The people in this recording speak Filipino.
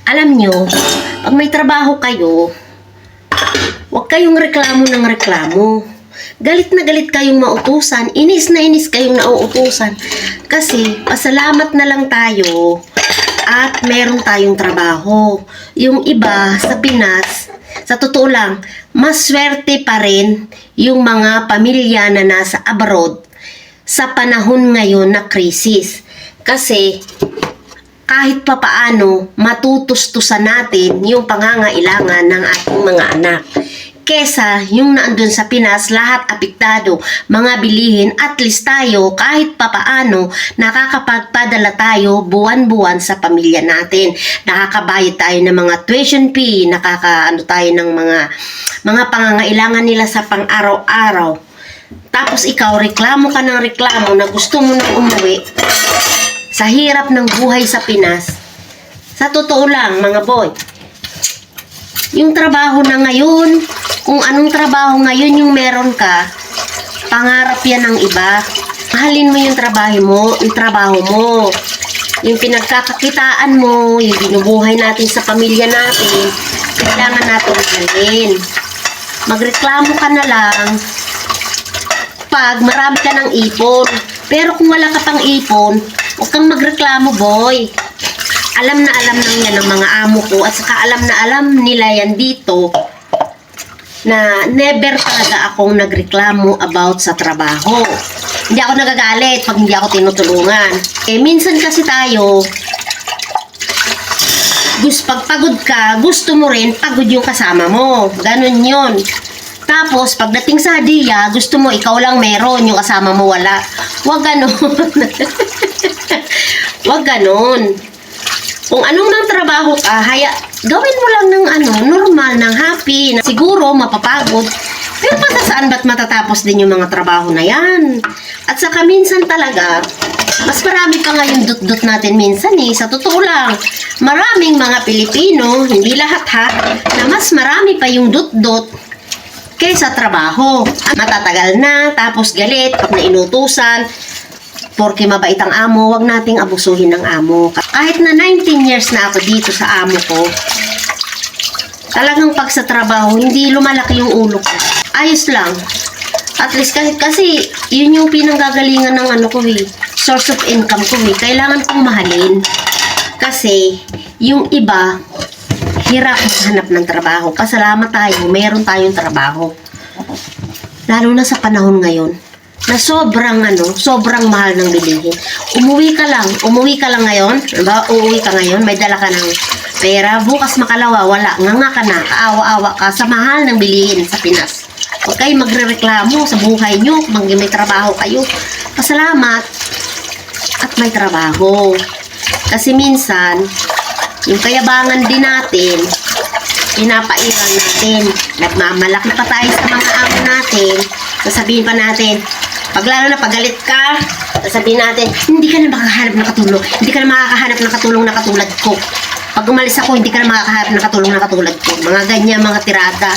Alam nyo, pag may trabaho kayo, huwag kayong reklamo ng reklamo. Galit na galit kayong mautusan, inis na inis kayong nauutusan. Kasi, pasalamat na lang tayo at meron tayong trabaho. Yung iba sa Pinas, sa totoo lang, mas swerte pa rin yung mga pamilya na nasa abroad sa panahon ngayon na krisis. Kasi, kahit papaano, matutustusan natin yung pangangailangan ng ating mga anak. Kesa yung naandun sa Pinas, lahat apektado, mga bilihin, at least tayo, kahit papaano, nakakapagpadala tayo buwan-buwan sa pamilya natin. Nakakabayad tayo ng mga tuition fee, nakakaano tayo ng mga pangangailangan nila sa pang-araw-araw. Tapos ikaw, reklamo ka ng reklamo na gusto mo nang umuwi sa hirap ng buhay sa Pinas. Sa totoo lang, mga boy, yung trabaho na ngayon, kung anong trabaho ngayon yung meron ka, pangarap yan ng iba. Mahalin mo yung trabaho mo. Yung pinagkakakitaan mo, yung binubuhay natin sa pamilya natin, kailangan natin mahalin. Magreklamo ka na lang pag marami ka ng ipon. Pero kung wala ka pang ipon, huwag kang magreklamo, boy. Alam na alam lang yan ng mga amo ko, at saka alam na alam nila yan dito na never talaga akong nagreklamo about sa trabaho. Hindi ako nagagalit pag hindi ako tinutulungan. Minsan kasi tayo, pag pagod ka, gusto mo rin pagod yung kasama mo. Ganon yun. Tapos, pagdating sa hadiya, gusto mo ikaw lang meron, yung kasama mo wala. Huwag ganon. Huwag ganon. Kung anong nang trabaho ka, gawin mo lang ng normal, ng happy. Siguro, mapapagod. Pero saan ba't matatapos din yung mga trabaho na yan? At saka minsan talaga, mas marami pa nga yung dut-dut natin minsan Sa totoo lang, maraming mga Pilipino, hindi lahat ha, na mas marami pa yung dut-dut kaysa trabaho. Matatagal na, tapos galit, pag nainutusan, porque mabait ang amo, wag nating abusuhin ng amo. Kahit na 19 years na ako dito sa amo ko, talagang pag sa trabaho, hindi lumalaki yung ulo ko. Ayos lang. At least kasi yun yung pinanggagalingan ng source of income ko Kailangan kong mahalin. Kasi yung iba, hirap hanap ng trabaho. Pasalamat tayo, meron tayong trabaho. Lalo na sa panahon ngayon na sobrang mahal ng bilihin. Umuwi ka lang ngayon, diba? Uuwi ka ngayon, may dala ka ng pera, bukas makalawa, wala, nga ka na, kaawa-awa ka sa mahal ng bilihin sa Pinas. Huwag kayo magrereklamo sa buhay nyo, kung may trabaho kayo. Pasalamat at may trabaho. Kasi minsan, yung kayabangan din natin, pinapairal natin. Nagmamalaki pa tayo sa mga amo natin. Sasabihin pa natin, lalo na pagalit ka, sasabihin natin, hindi ka na makakahanap ng katulong. Hindi ka na makakahanap ng katulong na katulad ko. Pag umalis ako, hindi ka na makakahanap ng katulong na katulad ko. Mga ganyan, mga tirada.